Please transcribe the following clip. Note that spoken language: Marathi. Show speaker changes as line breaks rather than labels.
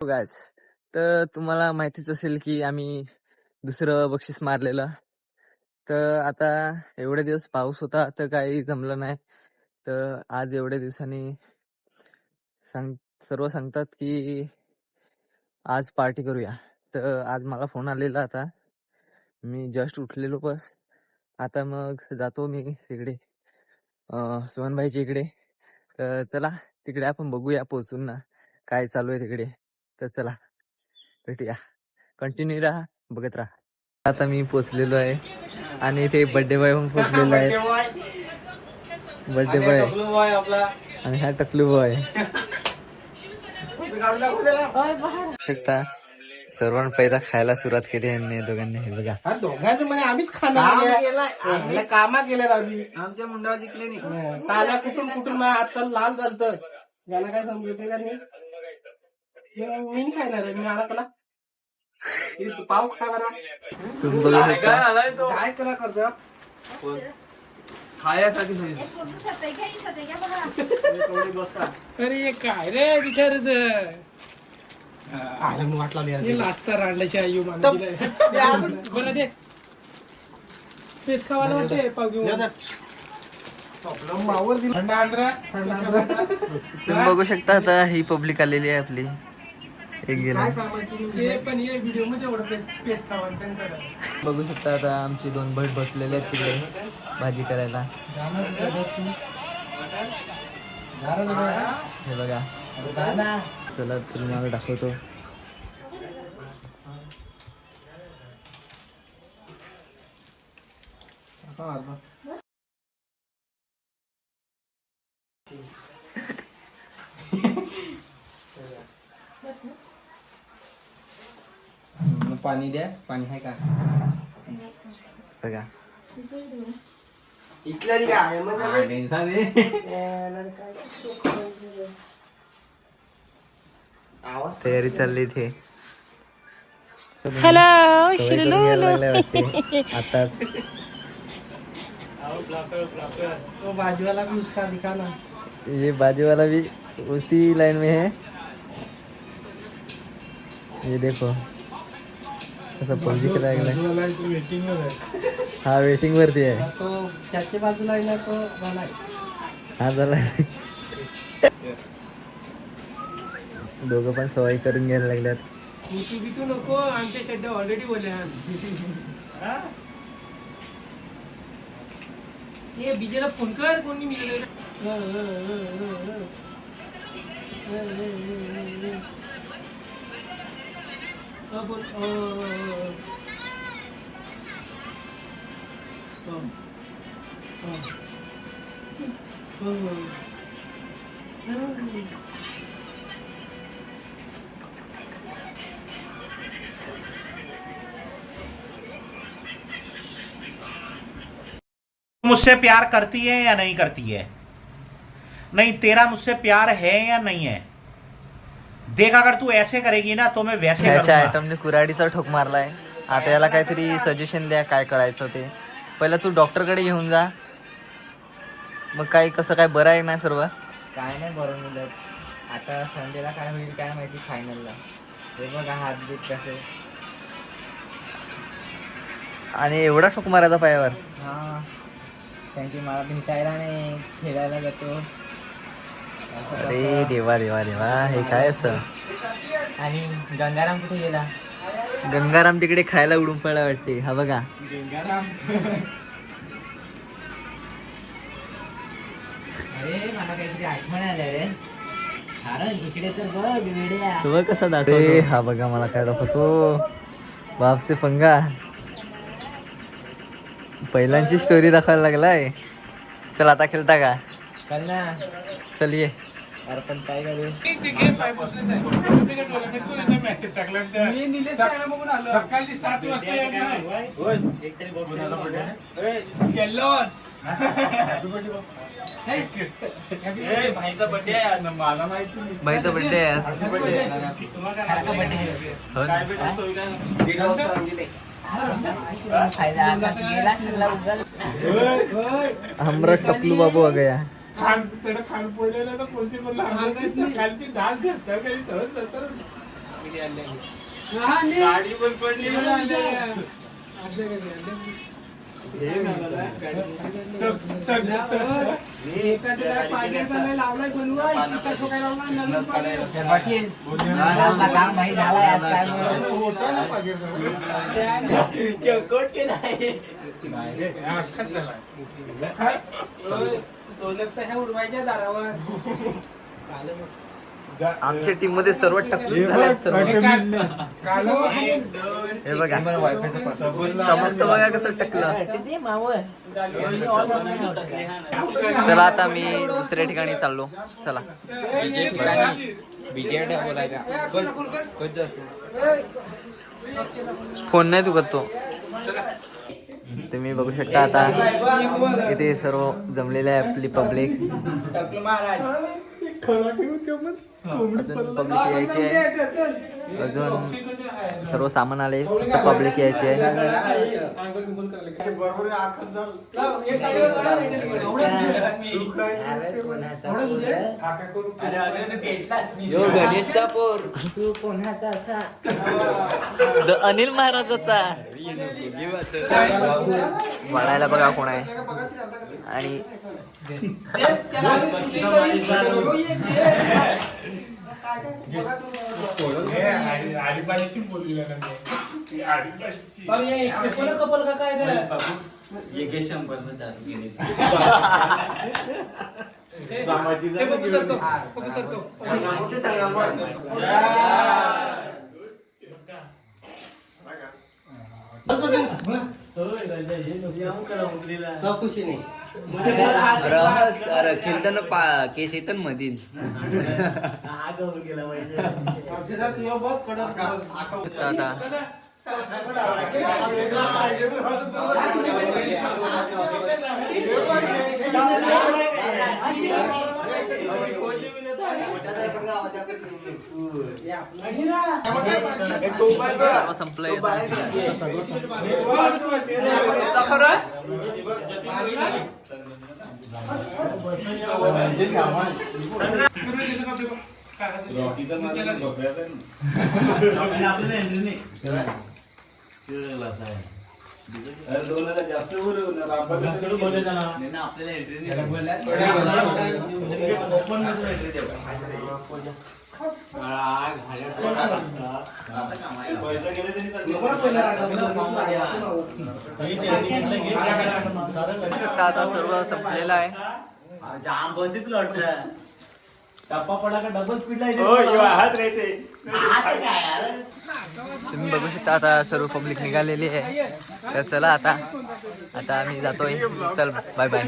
गायज, तर तुम्हाला माहितीच असेल की आम्ही दुसरं बक्षीस मारलेलं. तर आता एवढे दिवस पाऊस होता तर काही जमलं नाही. तर आज एवढ्या दिवसांनी सर्व सांगतात की आज पार्टी करूया. तर आज मला फोन आलेला. आता मी जस्ट उठलेलो बस. आता मग जातो मी तिकडे सोहनभाईच्या इकडे. तर चला तिकडे आपण बघूया पोहोचून ना काय चालू आहे तिकडे. तर चला भेटूया. कंटिन्यू राहा, बघत राहा. आता मी पोचलेलो आहे आणि ते बर्थडे बॉय पण पोचलेला आहे. बर्थडे बॉय आपला आणि हा टकलू बॉय. शकता सर्वांना पहिला खायला सुरुवात केली यांनी दोघांनी. हे बघा,
दोघांचं म्हणजे आम्हीच खाणार. कामा केल्या
आमच्या मुंडावर जिंकले नाही.
काला कुठून आता लाल झालत. याला काय समजते का नाही. मी नाही खाणार आहे. मी मला कला पाव खाणार.
तुम्ही बघू शकता
काय करा करतो
खायासाठी.
अरे काय रे बिचारच
वाटला
लाचचा रांडल्याची आई बरं दे पेच खावायला वाटते पाव घेऊन
मावर
तुम्ही बघू शकता. आता ही पब्लिक आलेली आहे आपली. एक गेला
पण ये व्हिडिओ मध्ये एवढं पेच खावा
बघू शकता. आता आमची दोन भट बसलेले आहेत तिकडे भाजी करायला. हे बघा, चला तुम्हाला दाखवतो. पाणी द्या. पाणी आहे का बघा. तयारी चालली इथे. आता
तो बाजूवाला भी उसका दिखाना.
ये बाजू वाला भी उसी लाइन में है. ये देखो असं पबजी करायला. हा वेटिंग वरती आहे.
तो त्याच्या बाजूला आहे ना तो मला
हा झाला. दोघं पण सवय करून घ्यायला लागल्यात.
तू नको. आमच्या शेड्या ऑलरेडी बोलल्या ये बीजेला फोन कर. कोणी मिळालं बोल.
मुझसे प्यार करती है या नहीं करती है? नहीं, तेरा मुझसे प्यार है या नहीं है? देख, अगर तू ऐसे करेगी ना तो मैं वैसे
ह्याच्या
करूंगा.
आयटमने कुऱ्हाडीचा ठोक मारलाय. आता याला काहीतरी सजेशन द्या काय करायचं ते. पहिला तू डॉक्टरकडे घेऊन जा. मग काय कसं काय बरं आहे ना सर्व?
काय नाही बरं मिळत. आता संडेला काय होईल काय माहिती फायनलला. हे बघा हात बीत कसे.
आणि एवढा ठोक मारायचा पायावर.
हा त्यांची मला भेटायला नाही, खेळायला जातो.
अरे देवा देवा देवा, हे काय असं.
आणि गंगाराम कुठे गेला?
गंगाराम तिकडे खायला उडून पडला वाटते. हा बघा,
अरे मला काहीतरी आठवण आल्या रे. अरे इकडे तर बघ वेड्या.
तो बघ कसा दाखवतो. हा बघा मला काय दाखवतो. बापसे पंगा. पहिल्यांची स्टोरी दाखवायला लागलाय. चल आता खेळता का?
चल ना.
चल ये.
अरे पण काय करू?
सकाळी 7 वाजता
भाईचा बर्थडे आहे. हमरा टपलू बाबू आ गया.
खान पडलेला तर कोणती पण खालची डाल घसतात काही तर
गाडी पण पडली लावलाय बनवाय
काम नाही झालाय आज काय
उडवायच्या दारावर
आमच्या टीम मध्ये सर्व टकले झाले सर्व. हे बघा चमकतं बघा कसं टकलं. चला आता मी दुसऱ्या ठिकाणी चाललो. चला फोन नाही तू करतो. तुम्ही बघू शकता आता इथे सर्व जमलेले आहे आपली पब्लिक. अजून पब्लिक यायची आहे. अजून सर्व सामान आले पब्लिक यायची आहे. यो गणेशचा पोर
तू कोणाचा असा
अनिल महाराजाचा म्हणायला बघा कोण आहे. आणि खेळताना केस येतात मधील. आता सर्व संपलंय. आता सर्व संपलेलं आहे. तुम्ही बघू शकता आता सर्व पब्लिक निघालेली आहे. तर चला आता आम्ही जातोय. चल बाय बाय.